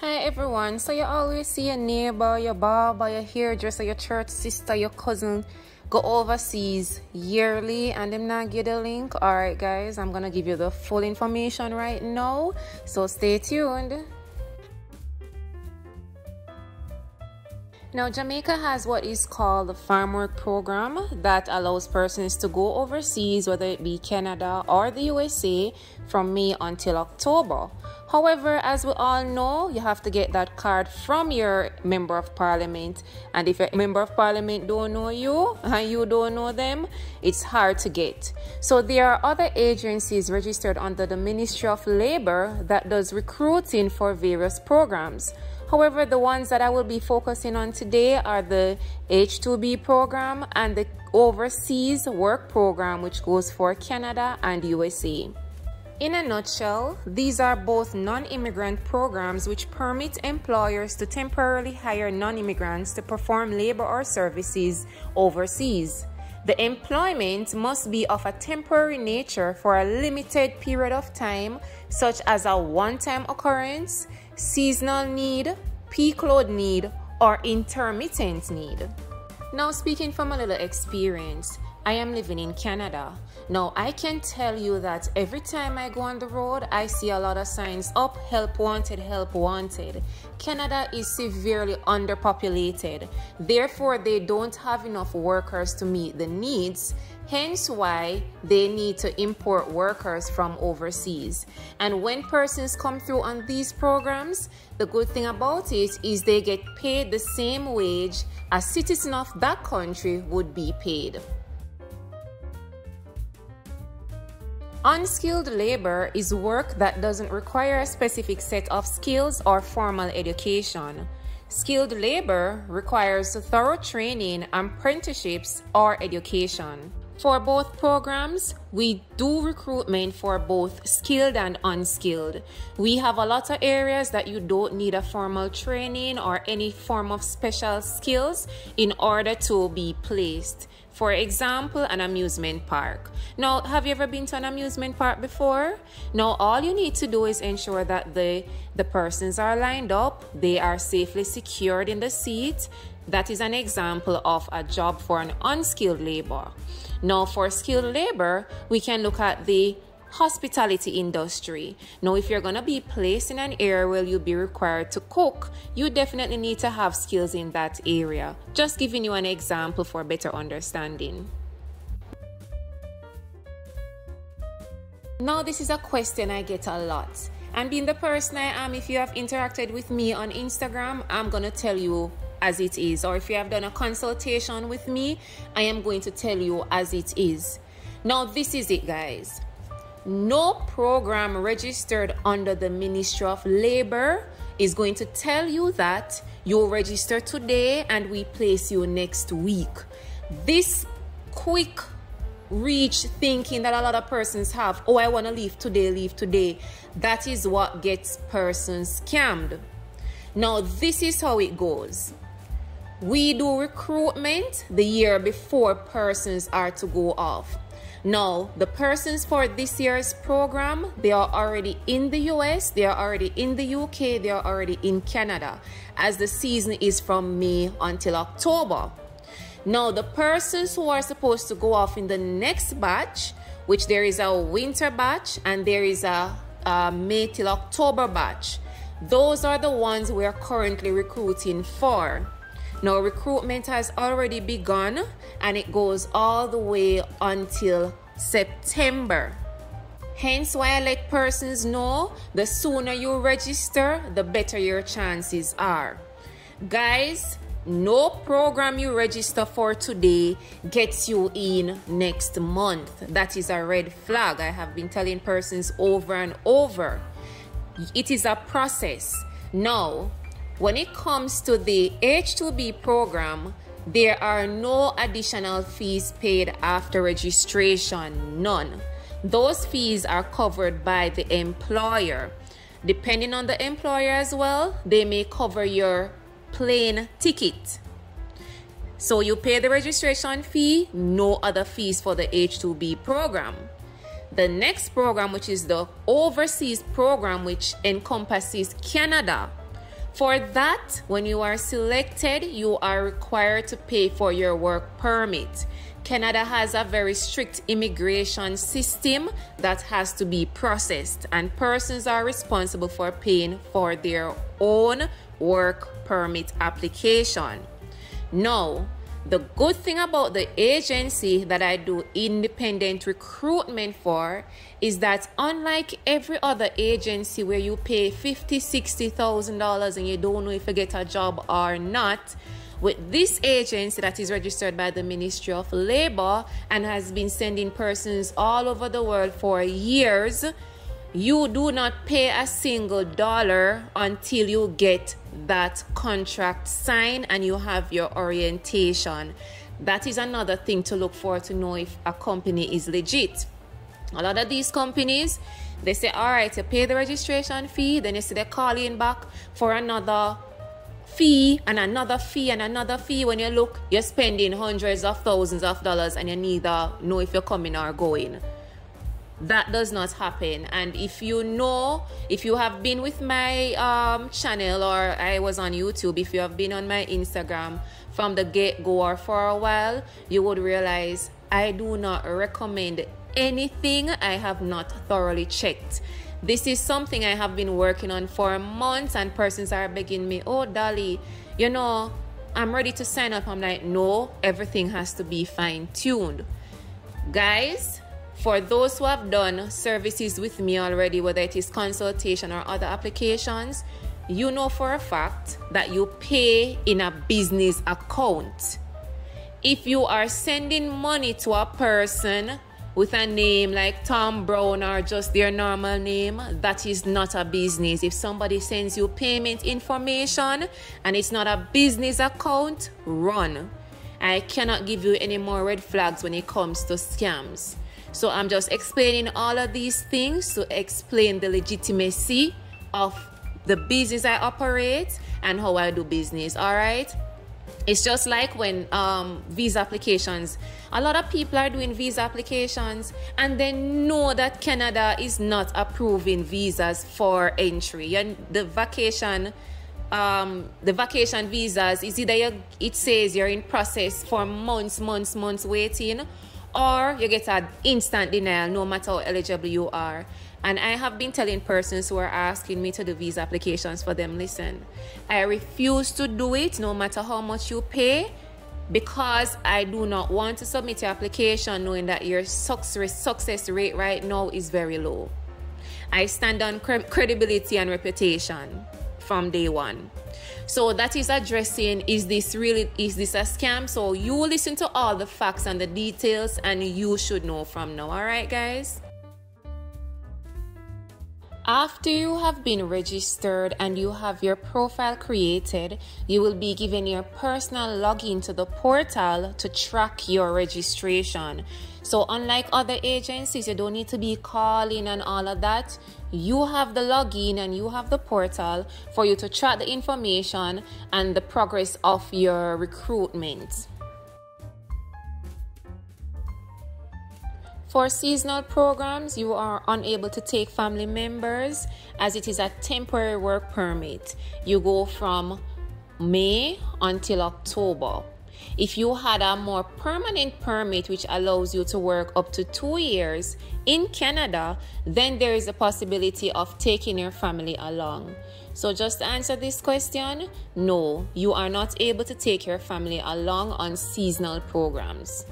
Hi everyone, so you always see your neighbor, your barber, your hairdresser, your church sister, your cousin go overseas yearly and them not get the link. Alright guys, I'm gonna give you the full information right now, so stay tuned. Now, Jamaica has what is called the Farm Work Program that allows persons to go overseas, whether it be Canada or the USA, from May until October. However, as we all know, you have to get that card from your Member of Parliament. And if a Member of Parliament don't know you and you don't know them, it's hard to get. So there are other agencies registered under the Ministry of Labour that does recruiting for various programs. However, the ones that I will be focusing on today are the H2B program and the Overseas Work Program, which goes for Canada and USA. In a nutshell, these are both non-immigrant programs which permit employers to temporarily hire non-immigrants to perform labor or services overseas. The employment must be of a temporary nature for a limited period of time, such as a one-time occurrence, seasonal need, peak load need, or intermittent need. Now, speaking from a little experience, I am living in Canada. Now, I can tell you that every time I go on the road, I see a lot of signs up, help wanted, help wanted. Canada is severely underpopulated. Therefore, they don't have enough workers to meet the needs. Hence why they need to import workers from overseas. And when persons come through on these programs, the good thing about it is they get paid the same wage a citizen of that country would be paid. Unskilled labor is work that doesn't require a specific set of skills or formal education. Skilled labor requires thorough training, apprenticeships, or education. For both programs, we do recruitment for both skilled and unskilled. We have a lot of areas that you don't need a formal training or any form of special skills in order to be placed. For example, an amusement park. Now, have you ever been to an amusement park before? Now, all you need to do is ensure that the persons are lined up, they are safely secured in the seat. That is an example of a job for an unskilled labor. Now, for skilled labor, we can look at the hospitality industry. Now, if you're going to be placed in an area where you'll be required to cook, you definitely need to have skills in that area. Just giving you an example for better understanding. Now, this is a question I get a lot. And being the person I am, if you have interacted with me on Instagram, I'm going to tell you as it is. Or if you have done a consultation with me, I am going to tell you as it is. Now, this is it, guys. No program registered under the Ministry of Labour is going to tell you that you register today and we place you next week. This quick reach thinking that a lot of persons have, oh, I want to leave today, that is what gets persons scammed. Now, this is how it goes. We do recruitment the year before persons are to go off. Now, the persons for this year's program, they are already in the US, they are already in the UK, they are already in Canada, as the season is from May until October. Now, the persons who are supposed to go off in the next batch, which there is a winter batch and there is a May till October batch, those are the ones we are currently recruiting for. Now, recruitment has already begun and it goes all the way until September. Hence why I let persons know the sooner you register, the better your chances are. Guys, no program you register for today gets you in next month. That is a red flag. I have been telling persons over and over. It is a process. Now, when it comes to the H2B program, there are no additional fees paid after registration, none. Those fees are covered by the employer. Depending on the employer as well, they may cover your plane ticket. So you pay the registration fee, no other fees for the H2B program. The next program, which is the overseas program, which encompasses Canada, For that, when you are selected, you are required to pay for your work permit. Canada has a very strict immigration system that has to be processed, and persons are responsible for paying for their own work permit application. Now, the good thing about the agency that I do independent recruitment for is that unlike every other agency where you pay $50,000–$60,000 and you don't know if you get a job or not, with this agency that is registered by the Ministry of Labor and has been sending persons all over the world for years, you do not pay a single dollar until you get that contract signed and you have your orientation. That is another thing to look for to know if a company is legit. A lot of these companies, they say, all right, you pay the registration fee, then you see they're calling back for another fee and another fee and another fee. When you look, you're spending hundreds of thousands of dollars and you neither know if you're coming or going. That does not happen. And if you have been with my channel, or I was on YouTube, if you have been on my Instagram from the get-go or for a while, you would realize I do not recommend anything I have not thoroughly checked. This is something I have been working on for months, and persons are begging me, oh Dolly, you know, I'm ready to sign up. I'm like, no, everything has to be fine-tuned. Guys, for those who have done services with me already, whether it is consultation or other applications, you know for a fact that you pay in a business account. If you are sending money to a person with a name like Tom Brown or just their normal name, that is not a business. If somebody sends you payment information and it's not a business account, run. I cannot give you any more red flags when it comes to scams. So I'm just explaining all of these things to explain the legitimacy of the business I operate and how I do business, all right? It's just like when visa applications, a lot of people are doing visa applications and they know that Canada is not approving visas for entry. And the vacation visas is either it says you're in process for months waiting, or you get an instant denial no matter how eligible you are. And I have been telling persons who are asking me to do visa applications for them, listen, I refuse to do it no matter how much you pay, because I do not want to submit your application knowing that your success rate right now is very low. I stand on credibility and reputation from day one. So that is addressing, is this a scam? So you listen to all the facts and the details and you should know from now. All right, guys? After you have been registered and you have your profile created, you will be given your personal login to the portal to track your registration. So unlike other agencies, you don't need to be calling and all of that. You have the login and you have the portal for you to track the information and the progress of your recruitment. For seasonal programs, you are unable to take family members as it is a temporary work permit. You go from May until October. If you had a more permanent permit which allows you to work up to 2 years in Canada, then there is a possibility of taking your family along. So just to answer this question, no, you are not able to take your family along on seasonal programs.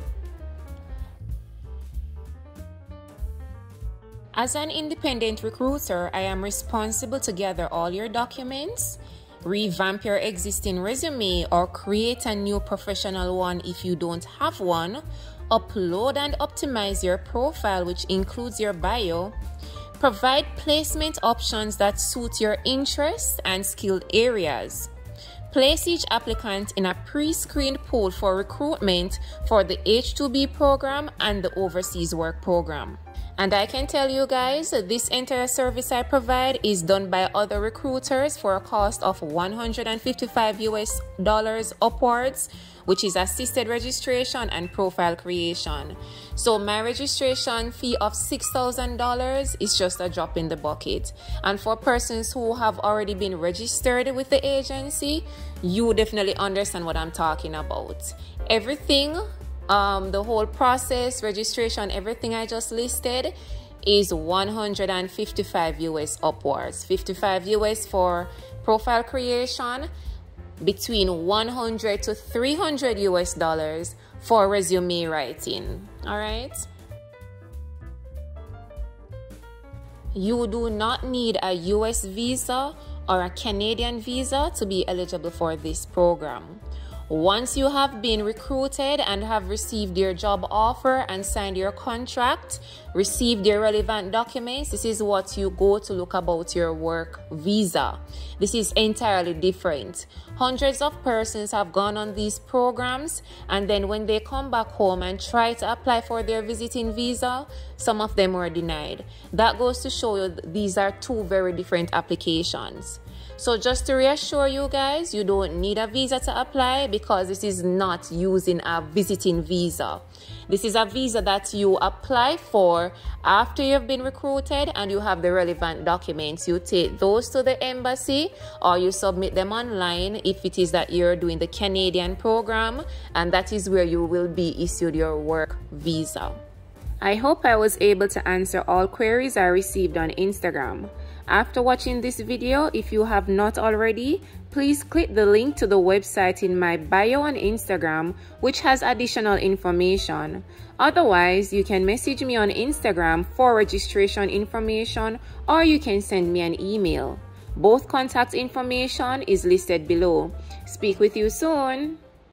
As an independent recruiter, I am responsible to gather all your documents, revamp your existing resume or create a new professional one if you don't have one, upload and optimize your profile, which includes your bio, provide placement options that suit your interests and skilled areas, place each applicant in a pre-screened pool for recruitment for the H-2B program and the overseas work program. And I can tell you guys, this entire service I provide is done by other recruiters for a cost of $155 upwards, which is assisted registration and profile creation. So my registration fee of $6,000 is just a drop in the bucket. And for persons who have already been registered with the agency, you definitely understand what I'm talking about. Everything, the whole process, registration, everything I just listed is $155 upwards. $55 for profile creation, between $100 to $300 for resume writing. All right. You do not need a US visa or a Canadian visa to be eligible for this program. Once you have been recruited and have received your job offer and signed your contract, received your relevant documents, this is what you go to look about your work visa. This is entirely different. Hundreds of persons have gone on these programs, and then when they come back home and try to apply for their visiting visa, some of them were denied. That goes to show you these are two very different applications. So just to reassure you guys, you don't need a visa to apply, because this is not using a visiting visa. This is a visa that you apply for after you've been recruited and you have the relevant documents. You take those to the embassy or you submit them online if it is that you're doing the Canadian program, and that is where you will be issued your work visa. I hope I was able to answer all queries I received on Instagram. After watching this video, if you have not already, please click the link to the website in my bio on Instagram, which has additional information. Otherwise, you can message me on Instagram for registration information, or you can send me an email. Both contact information is listed below. Speak with you soon.